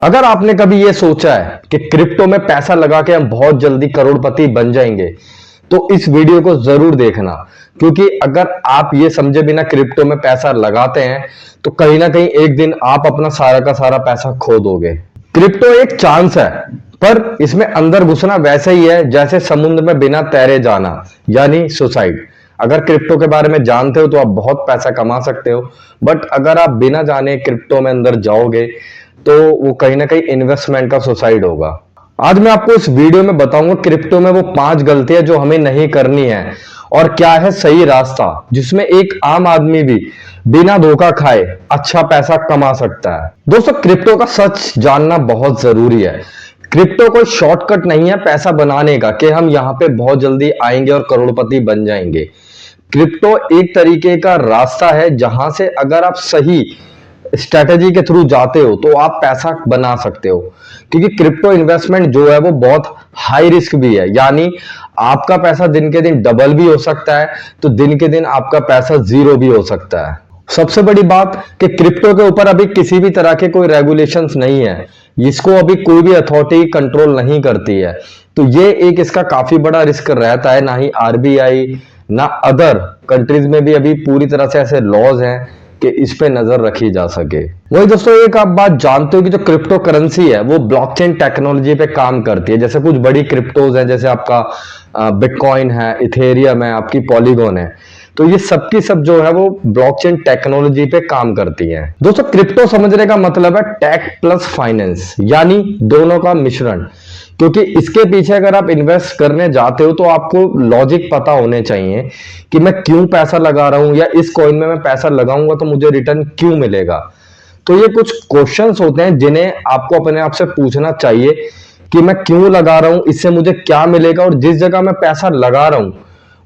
अगर आपने कभी ये सोचा है कि क्रिप्टो में पैसा लगा के हम बहुत जल्दी करोड़पति बन जाएंगे, तो इस वीडियो को जरूर देखना। क्योंकि अगर आप ये समझे बिना क्रिप्टो में पैसा लगाते हैं तो कहीं ना कहीं एक दिन आप अपना सारा का सारा पैसा खो दोगे। क्रिप्टो एक चांस है, पर इसमें अंदर घुसना वैसे ही है जैसे समुद्र में बिना तैरे जाना, यानी सुसाइड। अगर क्रिप्टो के बारे में जानते हो तो आप बहुत पैसा कमा सकते हो, बट अगर आप बिना जाने क्रिप्टो में अंदर जाओगे तो वो कहीं ना कहीं इन्वेस्टमेंट का सुसाइड होगा। आज मैं आपको इस वीडियो में बताऊंगा क्रिप्टो में वो 5 गलतियां जो हमें नहीं करनी है, और क्या है सही रास्ता जिसमें एक आम आदमी भी बिना धोखा खाए अच्छा पैसा कमा सकता है। दोस्तों, क्रिप्टो का सच जानना बहुत जरूरी है। क्रिप्टो कोई शॉर्टकट नहीं है पैसा बनाने का कि हम यहाँ पे बहुत जल्दी आएंगे और करोड़पति बन जाएंगे। क्रिप्टो एक तरीके का रास्ता है जहां से अगर आप सही स्ट्रेटेजी के थ्रू जाते हो तो आप पैसा बना सकते हो। क्योंकि क्रिप्टो इन्वेस्टमेंट जो है वो बहुत हाई रिस्क भी है, यानी आपका पैसा दिन के दिन डबल भी हो सकता है तो दिन के दिन आपका पैसा जीरो भी हो सकता है। सबसे बड़ी बात कि क्रिप्टो के ऊपर अभी किसी भी तरह के कोई रेगुलेशंस नहीं है, इसको अभी कोई भी अथॉरिटी कंट्रोल नहीं करती है। तो ये एक इसका काफी बड़ा रिस्क रहता है। ना ही आरबीआई ना अदर कंट्रीज में भी अभी पूरी तरह से ऐसे लॉज हैं कि इस पे नजर रखी जा सके। वही दोस्तों, एक आप बात जानते हो कि जो क्रिप्टो करेंसी है वो ब्लॉकचेन टेक्नोलॉजी पे काम करती है। जैसे कुछ बड़ी क्रिप्टोज हैं, जैसे आपका बिटकॉइन है, इथेरियम है, आपकी पॉलीगॉन है, तो ये सबकी सब जो है वो ब्लॉकचेन टेक्नोलॉजी पे काम करती हैं। दोस्तों, क्रिप्टो समझने का मतलब है टेक प्लस फाइनेंस, यानी दोनों का मिश्रण। क्योंकि इसके पीछे अगर आप इन्वेस्ट करने जाते हो तो आपको लॉजिक पता होने चाहिए कि मैं क्यों पैसा लगा रहा हूं, या इस कॉइन में मैं पैसा लगाऊंगा तो मुझे रिटर्न क्यों मिलेगा। तो ये कुछ क्वेश्चंस होते हैं जिन्हें आपको अपने आप से पूछना चाहिए कि मैं क्यों लगा रहा हूं, इससे मुझे क्या मिलेगा, और जिस जगह मैं पैसा लगा रहा हूं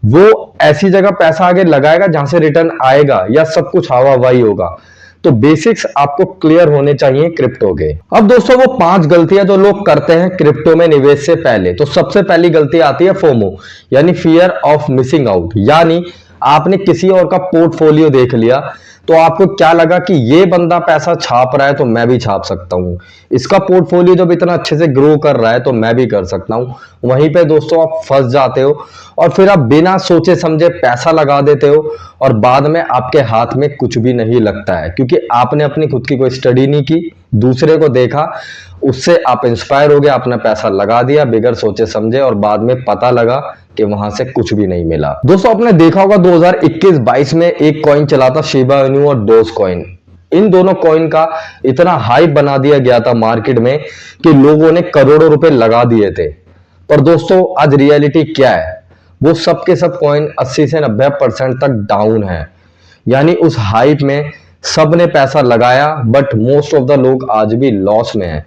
वो ऐसी जगह पैसा आगे लगाएगा जहां से रिटर्न आएगा, या सब कुछ हवा हवाई होगा। तो बेसिक्स आपको क्लियर होने चाहिए क्रिप्टो के। अब दोस्तों, वो 5 गलतियां जो लोग करते हैं क्रिप्टो में निवेश से पहले, तो सबसे पहली गलती आती है फोमो, यानी फियर ऑफ मिसिंग आउट। यानी आपने किसी और का पोर्टफोलियो देख लिया तो आपको क्या लगा कि ये बंदा पैसा छाप रहा है तो मैं भी छाप सकता हूं, इसका पोर्टफोलियो जब इतना अच्छे से ग्रो कर रहा है तो मैं भी कर सकता हूं। वहीं पे दोस्तों आप फंस जाते हो और फिर आप बिना सोचे समझे पैसा लगा देते हो, और बाद में आपके हाथ में कुछ भी नहीं लगता है। क्योंकि आपने अपनी खुद की कोई स्टडी नहीं की, दूसरे को देखा, उससे आप इंस्पायर हो गए, अपना पैसा लगा दिया बिगर सोचे समझे, और बाद में पता लगा कि वहां से कुछ भी नहीं मिला। दोस्तों, आपने देखा होगा 2021-22 में एक कॉइन चला था शिबा इनू और डोज कॉइन। इन दोनों कॉइन का इतना हाइप बना दिया गया था मार्केट में कि लोगों ने करोड़ों रुपए लगा दिए थे। पर दोस्तों, आज रियलिटी क्या है? वो सब के सब कॉइन 80 से 90% तक डाउन है। यानी उस हाइप में सब ने पैसा लगाया, बट मोस्ट ऑफ द लोग आज भी लॉस में है।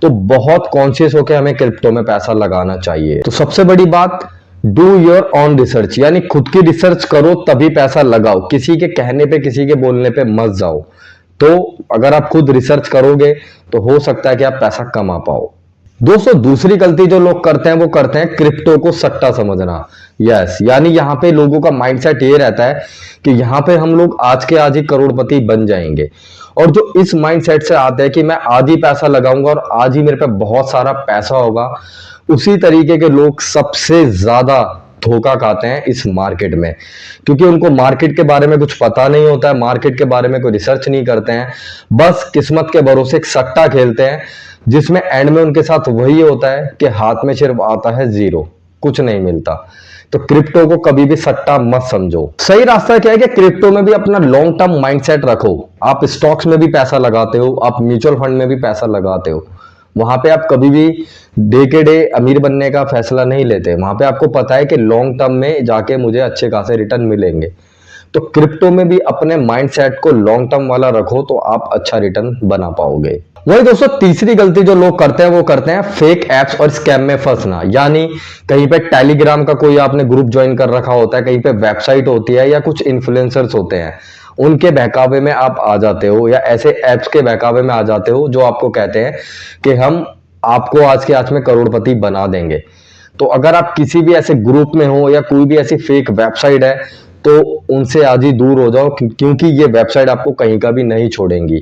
तो बहुत कॉन्शियस होकर हमें क्रिप्टो में पैसा लगाना चाहिए। तो सबसे बड़ी बात, डू योर ऑन रिसर्च, यानी खुद की रिसर्च करो तभी पैसा लगाओ। किसी के कहने पे, किसी के बोलने पे मत जाओ। तो अगर आप खुद रिसर्च करोगे तो हो सकता है कि आप पैसा कमा पाओ। दोस्तों, दूसरी गलती जो लोग करते हैं वो करते हैं क्रिप्टो को सट्टा समझना। यस, यानी यहाँ पे लोगों का माइंडसेट ये रहता है कि यहाँ पे हम लोग आज के आज ही करोड़पति बन जाएंगे। और जो इस माइंडसेट से आते हैं कि मैं आज ही पैसा लगाऊंगा और आज ही मेरे पे बहुत सारा पैसा होगा, उसी तरीके के लोग सबसे ज्यादा धोखा खाते हैं इस मार्केट में। क्योंकि उनको मार्केट के बारे में कुछ पता नहीं होता है, मार्केट के बारे में कोई रिसर्च नहीं करते हैं, बस किस्मत के भरोसे एक सट्टा खेलते हैं, जिसमें एंड में उनके साथ वही होता है कि हाथ में सिर्फ आता है जीरो, कुछ नहीं मिलता। तो क्रिप्टो को कभी भी सट्टा मत समझो। सही रास्ता क्या है कि क्रिप्टो में भी अपना लॉन्ग टर्म माइंडसेट रखो। आप स्टॉक्स में भी पैसा लगाते हो, आप म्यूचुअल फंड में भी पैसा लगाते हो, वहां पे आप कभी भी डे के डे अमीर बनने का फैसला नहीं लेते। वहां पे आपको पता है कि लॉन्ग टर्म में जाके मुझे अच्छे खासे रिटर्न मिलेंगे। तो क्रिप्टो में भी अपने माइंडसेट को लॉन्ग टर्म वाला रखो तो आप अच्छा रिटर्न बना पाओगे। वही दोस्तों, तीसरी गलती जो लोग करते हैं वो करते हैं फेक एप्स और स्कैम में फंसना। यानी कहीं पे टेलीग्राम का कोई आपने ग्रुप ज्वाइन कर रखा होता है, कहीं पे वेबसाइट होती है, या कुछ इन्फ्लुएंसर्स होते हैं, उनके बहकावे में आप आ जाते हो, या ऐसे एप्स के बहकावे में आ जाते हो जो आपको कहते हैं कि हम आपको आज के आज में करोड़पति बना देंगे। तो अगर आप किसी भी ऐसे ग्रुप में हो या कोई भी ऐसी फेक वेबसाइट है तो उनसे आज ही दूर हो जाओ, क्योंकि ये वेबसाइट आपको कहीं का भी नहीं छोड़ेंगी।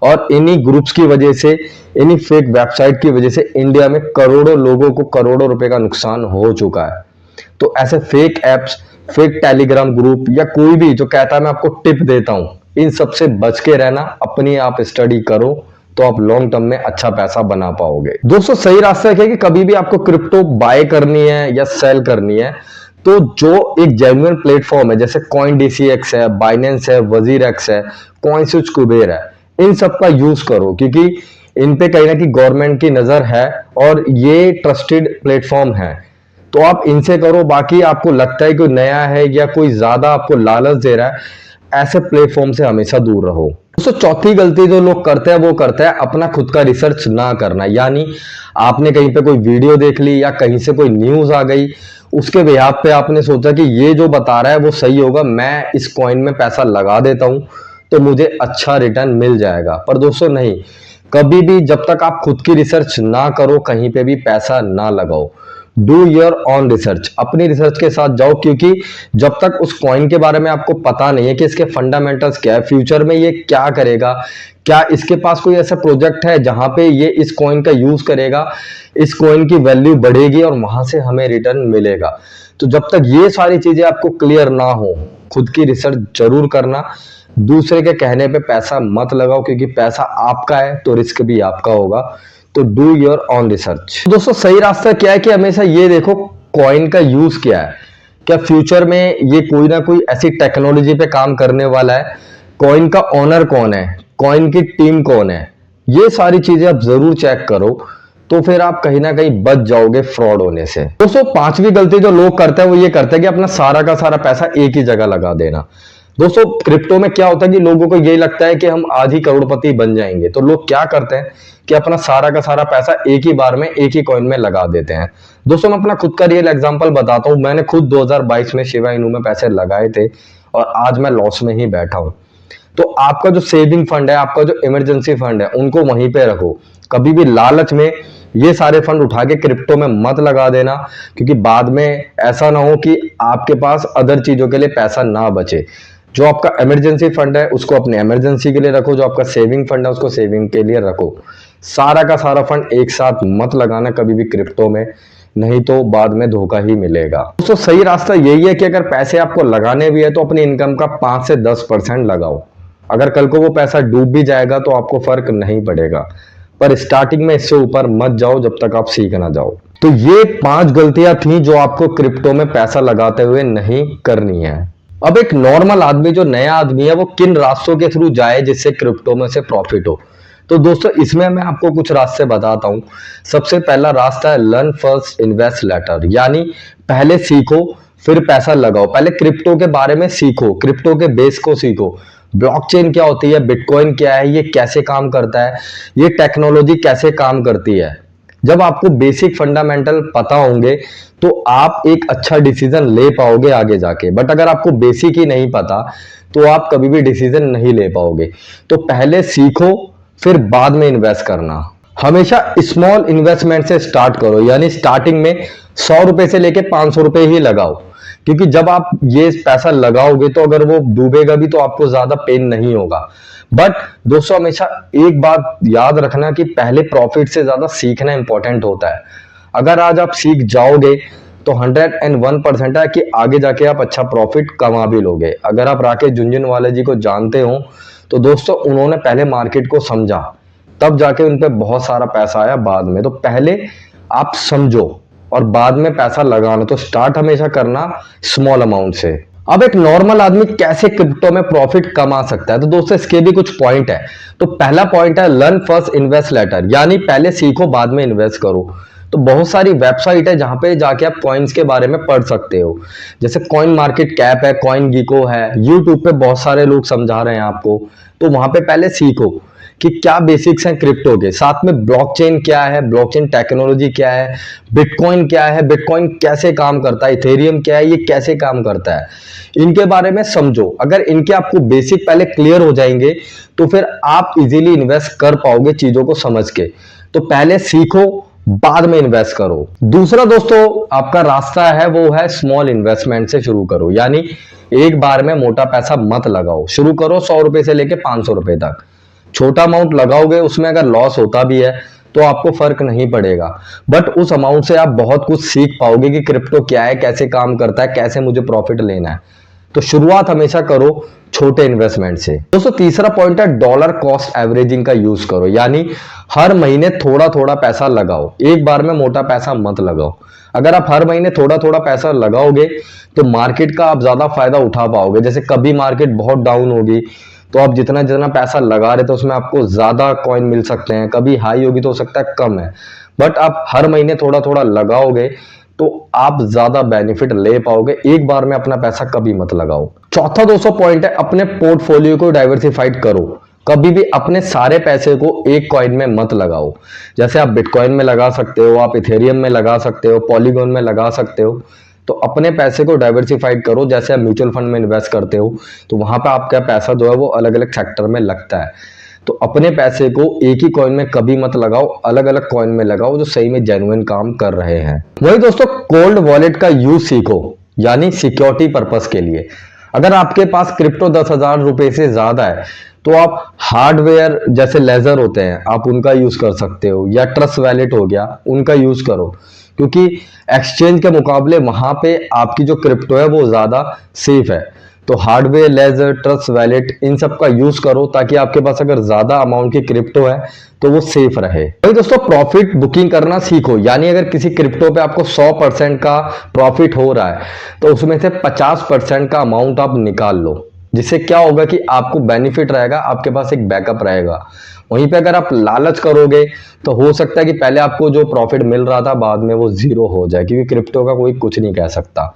और इन्हीं ग्रुप्स की वजह से, इन्हीं फेक वेबसाइट की वजह से इंडिया में करोड़ों लोगों को करोड़ों रुपए का नुकसान हो चुका है। तो ऐसे fake apps, fake Telegram group या कोई भी जो कहता है मैं आपको टिप देता हूं, इन सब से बच के रहना। अपनी आप स्टडी करो तो आप लॉन्ग टर्म में अच्छा पैसा बना पाओगे। दोस्तों सही रास्ता है कि कभी भी आपको क्रिप्टो बाय करनी है या सेल करनी है तो जो एक जेन्युइन प्लेटफॉर्म है, जैसे CoinDCX है, बाइनेंस है, WazirX है, CoinSwitch, कुबेर है, इन सब का यूज करो, क्योंकि इन पे कहीं ना कहीं गवर्नमेंट की नजर है और ये ट्रस्टेड प्लेटफॉर्म है। तो आप इनसे करो। बाकी आपको लगता है कोई नया है या कोई ज्यादा आपको लालच दे रहा है, ऐसे प्लेटफॉर्म से हमेशा दूर रहो। दोस्तों चौथी गलती जो लोग करते हैं वो करते हैं अपना खुद का रिसर्च ना करना। यानी आपने कहीं पे कोई वीडियो देख ली या कहीं से कोई न्यूज आ गई, उसके बिहाफ पे आपने सोचा कि ये जो बता रहा है वो सही होगा, मैं इस कॉइन में पैसा लगा देता हूं तो मुझे अच्छा रिटर्न मिल जाएगा। पर दोस्तों नहीं, कभी भी जब तक आप खुद की रिसर्च ना करो कहीं पे भी पैसा ना लगाओ। डू योर ऑन रिसर्च, अपनी रिसर्च के साथ जाओ, क्योंकि जब तक उस कॉइन के बारे में आपको पता नहीं है कि इसके फंडामेंटल्स क्या है, फ्यूचर में ये क्या करेगा, क्या इसके पास कोई ऐसा प्रोजेक्ट है जहां पे ये इस कॉइन का यूज करेगा, इस कॉइन की वैल्यू बढ़ेगी और वहां से हमें रिटर्न मिलेगा। तो जब तक ये सारी चीजें आपको क्लियर ना हो, खुद की रिसर्च जरूर करना। दूसरे के कहने पे पैसा मत लगाओ, क्योंकि पैसा आपका है तो रिस्क भी आपका होगा। तो डू योर ऑन रिसर्च। दोस्तों सही रास्ता क्या है कि हमेशा ये देखो कॉइन का यूज क्या है, क्या फ्यूचर में ये कोई ना कोई ऐसी टेक्नोलॉजी पे काम करने वाला है, कॉइन का ओनर कौन है, कॉइन की टीम कौन है, ये सारी चीजें आप जरूर चेक करो, तो फिर आप कहीं ना कहीं बच जाओगे फ्रॉड होने से। दोस्तों पांचवी गलती जो लोग करते हैं वो ये करते हैं कि अपना सारा का सारा पैसा एक ही जगह लगा देना। दोस्तों क्रिप्टो में क्या होता है कि लोगों को यही लगता है कि हम आज ही करोड़पति बन जाएंगे, तो लोग क्या करते हैं कि अपना सारा का सारा पैसा एक ही बार में एक ही कॉइन में लगा देते हैं। दोस्तों मैं अपना खुद का रियल एग्जांपल बताता हूं। मैंने खुद 2022 में शिबा इनू में पैसे लगाए थे और आज मैं लॉस में ही बैठा हूं। तो आपका जो सेविंग फंड है, आपका जो इमरजेंसी फंड है, उनको वहीं पे रखो। कभी भी लालच में ये सारे फंड उठा के क्रिप्टो में मत लगा देना, क्योंकि बाद में ऐसा ना हो कि आपके पास अदर चीजों के लिए पैसा ना बचे। जो आपका इमरजेंसी फंड है उसको अपने इमरजेंसी के लिए रखो, जो आपका सेविंग फंड है उसको सेविंग के लिए रखो। सारा का सारा फंड एक साथ मत लगाना कभी भी क्रिप्टो में, नहीं तो बाद में धोखा ही मिलेगा। दोस्तों सही रास्ता यही है कि अगर पैसे आपको लगाने भी है तो अपनी इनकम का 5 से 10% लगाओ। अगर कल को वो पैसा डूब भी जाएगा तो आपको फर्क नहीं पड़ेगा, पर स्टार्टिंग में इससे ऊपर मत जाओ जब तक आप सीख ना जाओ। तो ये 5 गलतियां थी जो आपको क्रिप्टो में पैसा लगाते हुए नहीं करनी है। अब एक नॉर्मल आदमी, जो नया आदमी है, वो किन रास्तों के थ्रू जाए जिससे क्रिप्टो में से प्रॉफिट हो। तो दोस्तों इसमें मैं आपको कुछ रास्ते बताता हूं। सबसे पहला रास्ता है लर्न फर्स्ट इन्वेस्ट लेटर, यानी पहले सीखो फिर पैसा लगाओ। पहले क्रिप्टो के बारे में सीखो, क्रिप्टो के बेस को सीखो। ब्लॉकचेन क्या होती है, बिटकॉइन क्या है, ये कैसे काम करता है, ये टेक्नोलॉजी कैसे काम करती है। जब आपको बेसिक फंडामेंटल पता होंगे तो आप एक अच्छा डिसीजन ले पाओगे आगे जाके। बट अगर आपको बेसिक ही नहीं पता तो आप कभी भी डिसीजन नहीं ले पाओगे। तो पहले सीखो फिर बाद में इन्वेस्ट करना। हमेशा स्मॉल इन्वेस्टमेंट से स्टार्ट करो, यानी स्टार्टिंग में 100 रुपए से लेके 500 रुपए ही लगाओ, क्योंकि जब आप ये पैसा लगाओगे तो अगर वो डूबेगा भी तो आपको ज्यादा पेन नहीं होगा। बट दोस्तों हमेशा एक बात याद रखना कि पहले प्रॉफिट से ज्यादा सीखना इंपॉर्टेंट होता है। अगर आज आप सीख जाओगे तो 101% है कि आगे जाके आप अच्छा प्रॉफिट कमा भी लोगे। अगर आप राकेश झुनझुनवाला जी को जानते हो तो दोस्तों उन्होंने पहले मार्केट को समझा, तब जाके उन पे बहुत सारा पैसा आया बाद में। तो पहले आप समझो और बाद में पैसा लगाना। तो स्टार्ट हमेशा करना स्मॉल अमाउंट से। अब एक नॉर्मल आदमी कैसे क्रिप्टो में प्रॉफिट कमा सकता है, तो दोस्तों इसके भी कुछ पॉइंट है। तो पहला पॉइंट है लर्न फर्स्ट इन्वेस्ट लेटर, यानी पहले सीखो बाद में इन्वेस्ट करो। तो बहुत सारी वेबसाइट है जहां पे जाके आप कॉइन्स के बारे में पढ़ सकते हो, जैसे कॉइन मार्केट कैप है, कॉइन गीको है, यूट्यूब पे बहुत सारे लोग समझा रहे हैं आपको। तो वहां पे पहले सीखो कि क्या बेसिक्स हैं क्रिप्टो के, साथ में ब्लॉकचेन क्या है, ब्लॉकचेन टेक्नोलॉजी क्या है, बिटकॉइन क्या है, बिटकॉइन कैसे काम करता है, इथेरियम क्या है, ये कैसे काम करता है, इनके बारे में समझो। अगर इनके आपको बेसिक पहले क्लियर हो जाएंगे तो फिर आप इजीली इन्वेस्ट कर पाओगे चीजों को समझ के। तो पहले सीखो बाद में इन्वेस्ट करो। दूसरा दोस्तों आपका रास्ता है वो है स्मॉल इन्वेस्टमेंट से शुरू करो, यानी एक बार में मोटा पैसा मत लगाओ। शुरू करो 100 रुपए से लेके 500 रुपए तक। छोटा अमाउंट लगाओगे, उसमें अगर लॉस होता भी है तो आपको फर्क नहीं पड़ेगा, बट उस अमाउंट से आप बहुत कुछ सीख पाओगे कि क्रिप्टो क्या है, कैसे काम करता है, कैसे मुझे प्रॉफिट लेना है। तो शुरुआत हमेशा करो छोटे इन्वेस्टमेंट से। दोस्तों तीसरा पॉइंट है डॉलर कॉस्ट एवरेजिंग का यूज करो, यानी हर महीने थोड़ा थोड़ा पैसा लगाओ, एक बार में मोटा पैसा मत लगाओ। अगर आप हर महीने थोड़ा थोड़ा पैसा लगाओगे तो मार्केट का आप ज्यादा फायदा उठा पाओगे। जैसे कभी मार्केट बहुत डाउन होगी तो आप जितना जितना पैसा लगा रहे थे उसमें आपको ज्यादा कॉइन मिल सकते हैं, कभी हाई होगी तो हो सकता है कम है, बट आप हर महीने थोड़ा थोड़ा लगाओगे तो आप ज्यादा बेनिफिट ले पाओगे। एक बार में अपना पैसा कभी मत लगाओ। चौथा दोस्तों पॉइंट है अपने पोर्टफोलियो को डाइवर्सिफाइड करो। कभी भी अपने सारे पैसे को एक कॉइन में मत लगाओ। जैसे आप बिटकॉइन में लगा सकते हो, आप इथेरियम में लगा सकते हो, पॉलीगॉन में लगा सकते हो। तो अपने पैसे को डाइवर्सिफाइड करो। जैसे आप म्यूचुअल फंड में इन्वेस्ट करते हो तो वहां पे आपका पैसा जो है वो अलग अलग सेक्टर में लगता है। तो अपने पैसे को एक ही कॉइन में कभी मत लगाओ, अलग अलग कॉइन में लगाओ जो सही में जेन्युइन काम कर रहे हैं। वही दोस्तों कोल्ड वॉलेट का यूज सीखो, यानी सिक्योरिटी पर्पस के लिए। अगर आपके पास क्रिप्टो 10,000 रुपए से ज्यादा है तो आप हार्डवेयर जैसे लेजर होते हैं आप उनका यूज कर सकते हो, या ट्रस्ट वॉलेट हो गया उनका यूज करो, क्योंकि एक्सचेंज के मुकाबले वहां पे आपकी जो क्रिप्टो है वो ज्यादा सेफ है। तो हार्डवेयर, लेजर, ट्रस्ट वैलेट इन सब का यूज करो ताकि आपके पास अगर ज्यादा अमाउंट की क्रिप्टो है तो वो सेफ रहे। भाई दोस्तों प्रॉफिट बुकिंग करना सीखो, यानी अगर किसी क्रिप्टो पे आपको 100% का प्रॉफिट हो रहा है तो उसमें से 50% का अमाउंट आप निकाल लो, जिससे क्या होगा कि आपको बेनिफिट रहेगा, आपके पास एक बैकअप रहेगा। वहीं पे अगर आप लालच करोगे तो हो सकता है कि पहले आपको जो प्रॉफिट मिल रहा था बाद में वो जीरो हो जाए, क्योंकि क्रिप्टो का कोई कुछ नहीं कह सकता।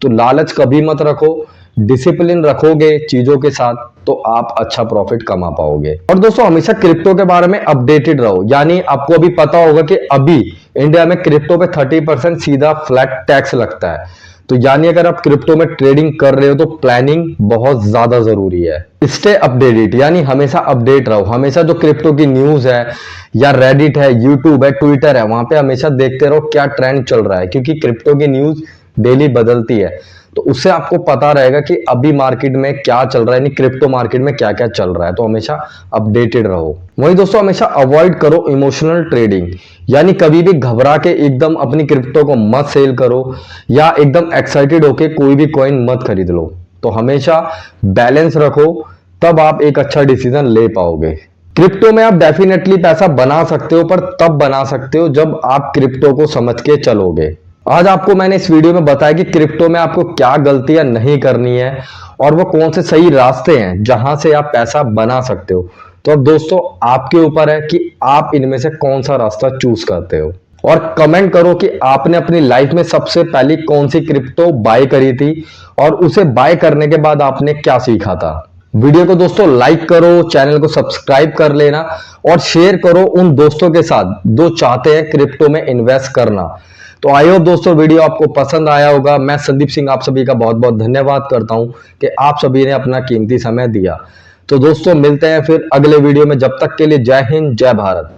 तो लालच कभी मत रखो, डिसिप्लिन रखोगे चीजों के साथ तो आप अच्छा प्रॉफिट कमा पाओगे। और दोस्तों हमेशा क्रिप्टो के बारे में अपडेटेड रहो, यानी आपको अभी पता होगा कि अभी इंडिया में क्रिप्टो पे 30% सीधा फ्लैट टैक्स लगता है। तो यानी अगर आप क्रिप्टो में ट्रेडिंग कर रहे हो तो प्लानिंग बहुत ज्यादा जरूरी है। स्टे अपडेटेड, यानी हमेशा अपडेट रहो। हमेशा जो क्रिप्टो की न्यूज है या रेडिट है, यूट्यूब है, ट्विटर है, वहां पे हमेशा देखते रहो क्या ट्रेंड चल रहा है, क्योंकि क्रिप्टो की न्यूज डेली बदलती है। तो उससे आपको पता रहेगा कि अभी मार्केट में क्या चल रहा है, यानी क्रिप्टो मार्केट में क्या क्या चल रहा है। तो हमेशा अपडेटेड रहो। वहीं दोस्तों हमेशा अवॉइड करो इमोशनल ट्रेडिंग, यानी कभी भी घबरा के एकदम अपनी क्रिप्टो को मत सेल करो या एकदम एक्साइटेड होके कोई भी कॉइन मत खरीद लो। तो हमेशा बैलेंस रखो, तब आप एक अच्छा डिसीजन ले पाओगे। क्रिप्टो में आप डेफिनेटली पैसा बना सकते हो, पर तब बना सकते हो जब आप क्रिप्टो को समझ के चलोगे। आज आपको मैंने इस वीडियो में बताया कि क्रिप्टो में आपको क्या गलतियां नहीं करनी है और वो कौन से सही रास्ते हैं जहां से आप पैसा बना सकते हो। तो अब दोस्तों आपके ऊपर है कि आप इनमें से कौन सा रास्ता चूज करते हो, और कमेंट करो कि आपने अपनी लाइफ में सबसे पहले कौन सी क्रिप्टो बाय करी थी और उसे बाय करने के बाद आपने क्या सीखा था। वीडियो को दोस्तों लाइक करो, चैनल को सब्सक्राइब कर लेना और शेयर करो उन दोस्तों के साथ जो चाहते हैं क्रिप्टो में इन्वेस्ट करना। तो आई होप दोस्तों वीडियो आपको पसंद आया होगा। मैं संदीप सिंह आप सभी का बहुत बहुत धन्यवाद करता हूं कि आप सभी ने अपना कीमती समय दिया। तो दोस्तों मिलते हैं फिर अगले वीडियो में, जब तक के लिए जय हिंद, जय भारत।